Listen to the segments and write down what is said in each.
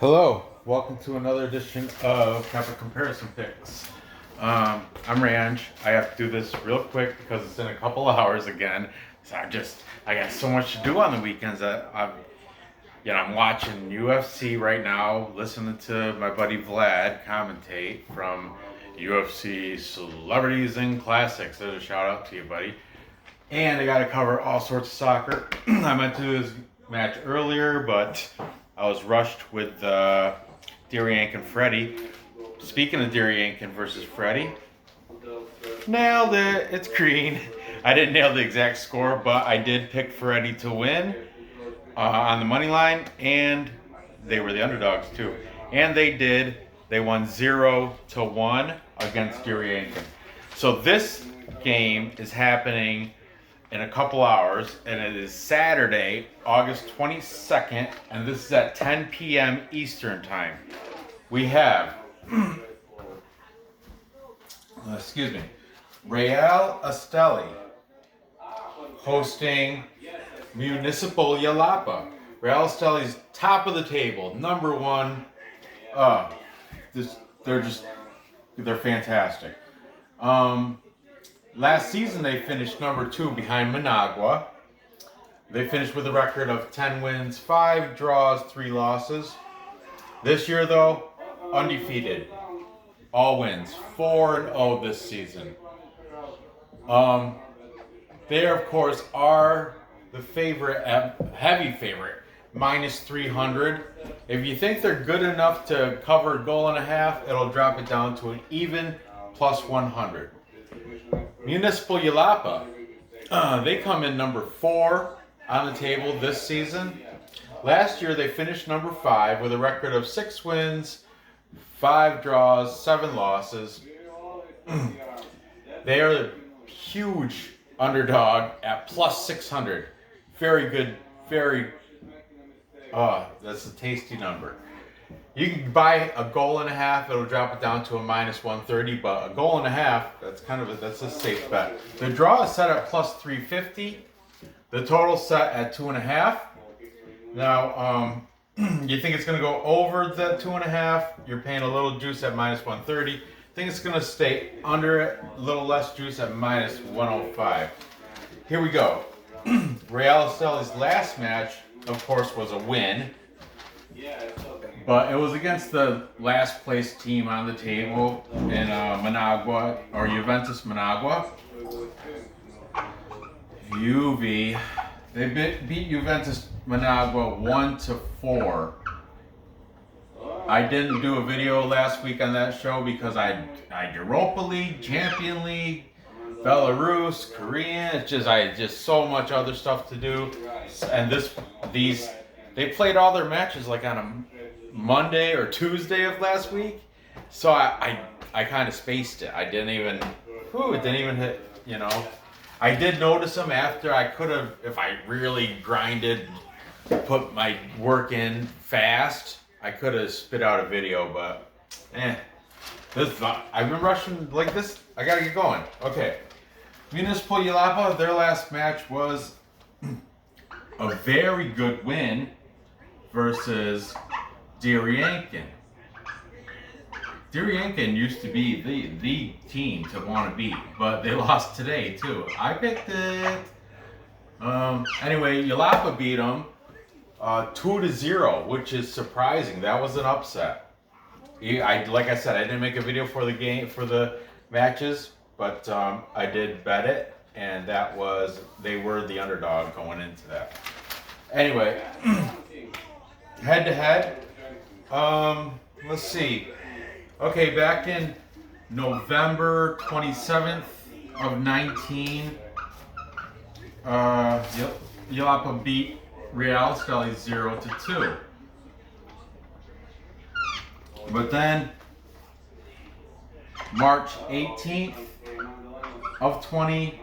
Hello, welcome to another edition of Copper Comparison Picks. I'm Ranj. I have to do this real quick because it's in a couple of hours again. So I got so much to do on the weekends that I'm watching UFC right now, listening to my buddy Vlad commentate from UFC Celebrities and Classics. There's a shout out to you, buddy. And I got to cover all sorts of soccer. I meant to do this match earlier, but I was rushed with Diriank and Freddie. Speaking of Diriank versus Freddie, nailed it. It's green. I didn't nail the exact score, but I did pick Freddie to win on the money line, and they were the underdogs too. And they did. They won 0-1 against Diriank. So this game is happening in a couple hours, and it is Saturday, August 22nd, and this is at 10 p.m. Eastern Time. We have, Real Esteli hosting Municipal Jalapa. Real Esteli's top of the table, number one. They're fantastic. Last season, they finished number 2 behind Managua. They finished with a record of 10 wins, 5 draws, 3 losses. This year, though, undefeated. All wins. 4-0 this season. They, of course, are the favorite, heavy favorite, minus 300. If you think they're good enough to cover a goal and a half, it'll drop it down to an even plus 100. Municipal Jalapa, they come in number 4 on the table this season. Last year they finished number 5 with a record of 6 wins, 5 draws, 7 losses. They are a huge underdog at plus 600. Very good, that's a tasty number. You can buy a goal and a half, it'll drop it down to a minus 130, but a goal and a half, that's a safe bet. The draw is set at plus 350. The total set at 2.5. Now, you think it's going to go over the 2.5? You're paying a little juice at minus 130. Think it's going to stay under it, a little less juice at minus 105. Here we go. Real Esteli's last match, of course, was a win. But it was against the last place team on the table in Managua, or Juventus Managua. Juve. They beat Juventus Managua 1-4. I didn't do a video last week on that show because I Europa League, Champion League, Belarus, Korean. I had just so much other stuff to do. And they played all their matches like on a Monday or Tuesday of last week, so I kind of spaced it. It didn't even hit, I did notice them after. I could have, if I really grinded, put my work in fast, I could have spit out a video, but I've been rushing like this. I gotta get going. Okay, Municipal Jalapa, their last match was a very good win versus Diriank. Diriank used to be the team to want to beat, but they lost today too. I picked it. Anyway, Jalapa beat them 2-0, which is surprising. That was an upset. Like I said, I didn't make a video for the game for the matches, but I did bet it, and they were the underdog going into that. Anyway, head to head. Let's see. Okay, back in November 27th of 19, Jalapa beat Real Esteli 0-2. But then, March 18th of 20,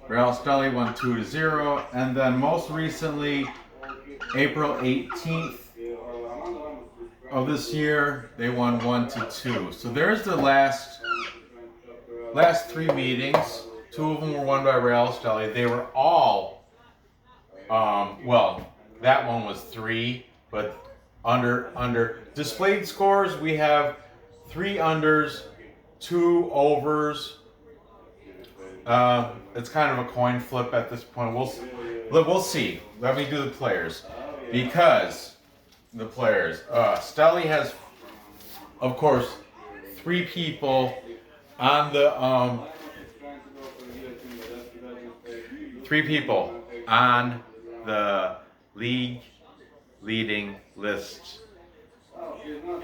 Real Esteli won 2-0, and then most recently, April 18th of this year, they won 1-2. So there's the last 3 meetings. 2 of them were won by Real Esteli. They were all, that one was 3, but Under. Displayed scores, we have 3 unders, 2 overs. It's kind of a coin flip at this point. We'll see. Let me do the players. Because the players. Esteli has, of course, 3 people on the 3 people on the league leading list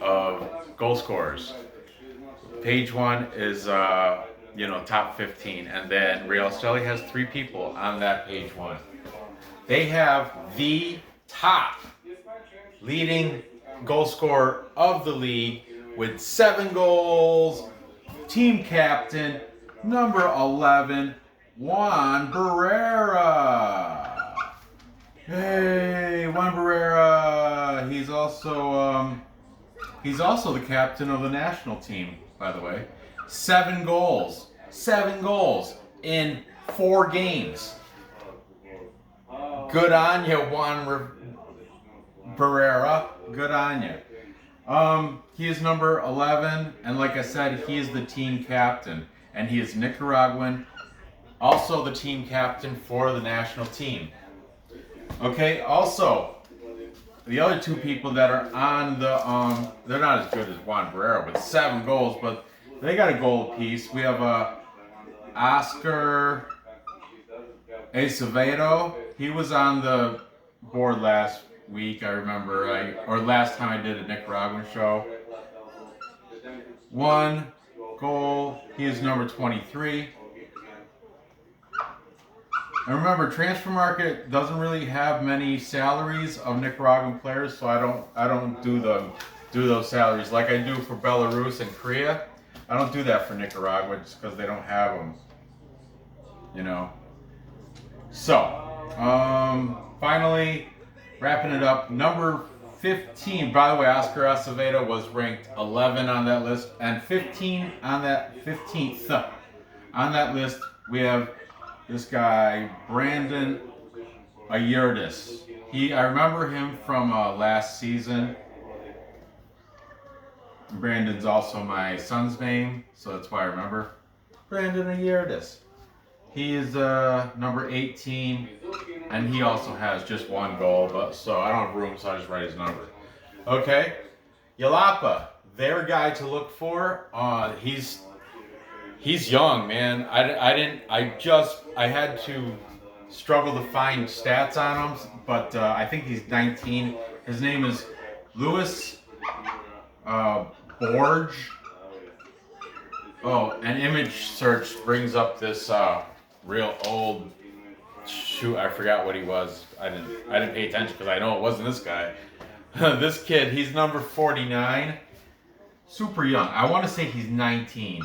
of goal scorers. Page 1 is top 15, and then Real Esteli has 3 people on that page 1. They have the top leading goal scorer of the league with 7 goals. Team captain, number 11, Juan Barrera. Hey, Juan Barrera. He's also the captain of the national team, by the way. 7 goals. 7 goals in 4 games. Good on you, Juan Barrera. Good on you. He is number 11, and like I said, he is the team captain, and he is Nicaraguan, also the team captain for the national team. Okay, also, the other 2 people that are on the, they're not as good as Juan Barrera with 7 goals, but they got a goal apiece. We have Oscar Acevedo. He was on the board last week, I remember, or last time I did a Nicaraguan show. 1 goal. He is number 23. And remember, Transfer Market doesn't really have many salaries of Nicaraguan players, so I don't do those salaries like I do for Belarus and Korea. I don't do that for Nicaragua just because they don't have them. So, finally, wrapping it up, number 15. By the way, Oscar Acevedo was ranked 11 on that list, and 15th on that list. We have this guy, Brandon Ayertis. I remember him from last season. Brandon's also my son's name, so that's why I remember. Brandon Ayertis. He is number 18, and he also has just 1 goal, but so I don't have room, so I just write his number. Okay, Jalapa, their guy to look for. He's young, man. I had to struggle to find stats on him, but I think he's 19. His name is Louis Borge. Oh, an image search brings up this real old. Shoot, I forgot what he was. I didn't pay attention because I know it wasn't this guy. This kid, he's number 49. Super young. I want to say he's 19.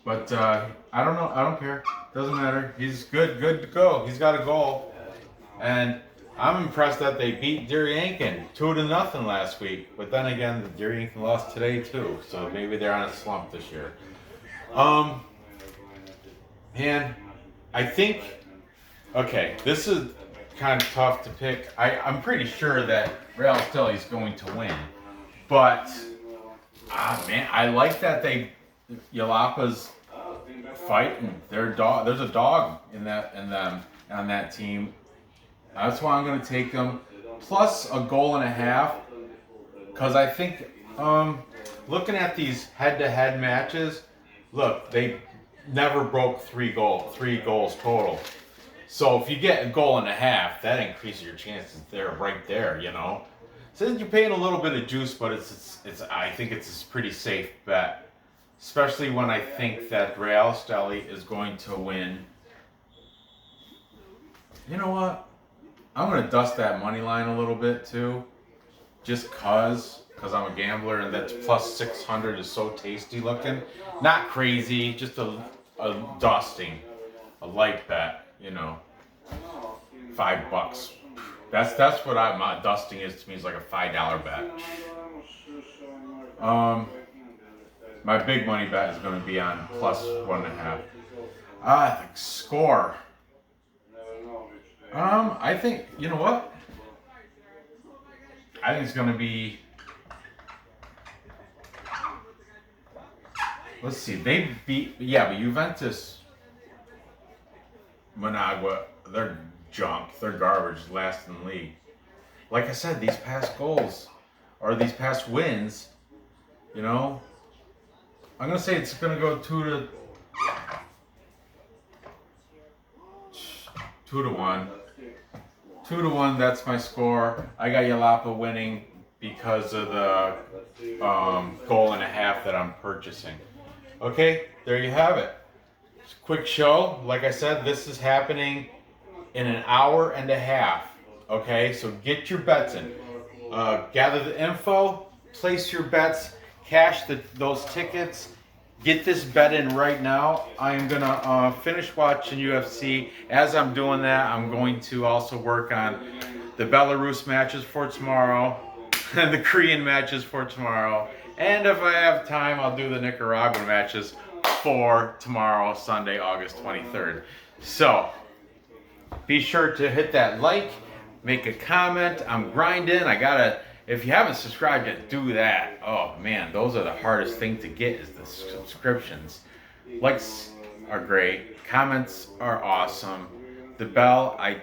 But I don't know. I don't care. Doesn't matter. He's good to go. He's got a goal. And I'm impressed that they beat Duriankin 2-0 last week. But then again, the Duriankin lost today too. So maybe they're on a slump this year. Man, I think, okay, this is kind of tough to pick. I'm pretty sure that Real Esteli is going to win. But, man, I like that Jalapa's fighting. There's a dog in them on that team. That's why I'm going to take them. Plus a goal and a half. Because I think, looking at these head-to-head matches, look, they never broke 3 goals total. So if you get a goal and a half, that increases your chances right there. Since you're paying a little bit of juice, but I think it's a pretty safe bet. Especially when I think that Real Esteli is going to win. You know what? I'm going to dust that money line a little bit too. Just because I'm a gambler and that plus 600 is so tasty looking. Not crazy, just a dusting. A light bet, $5. That's what my dusting is to me. It's like a $5 bet. My big money bet is going to be on plus 1.5. The score. I think, you know what? I think it's going to be. Let's see. They beat. Yeah, but Juventus, Managua, they're junk. They're garbage. Last in the league. Like I said, these past goals or these past wins, you know, I'm gonna say it's gonna go 2-1. 2-1. That's my score. I got Jalapa winning because of the goal and a half that I'm purchasing. Okay, there you have it. It's a quick show. Like I said, this is happening in an hour and a half. Okay, so get your bets in. Gather the info, place your bets, cash those tickets. Get this bet in right now. I am going to finish watching UFC. As I'm doing that, I'm going to also work on the Belarus matches for tomorrow and the Korean matches for tomorrow. And if I have time, I'll do the Nicaraguan matches for tomorrow, Sunday, August 23rd. So, be sure to hit that like, make a comment. I'm grinding. If you haven't subscribed yet, do that. Oh man, those are the hardest thing to get is the subscriptions. Likes are great. Comments are awesome. The bell, I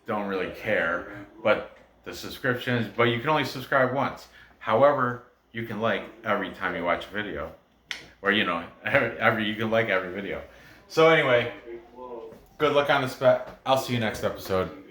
don't really care. But the subscriptions, but you can only subscribe once. However, you can like every time you watch a video. Or you can like every video. So anyway, good luck on this bet. I'll see you next episode.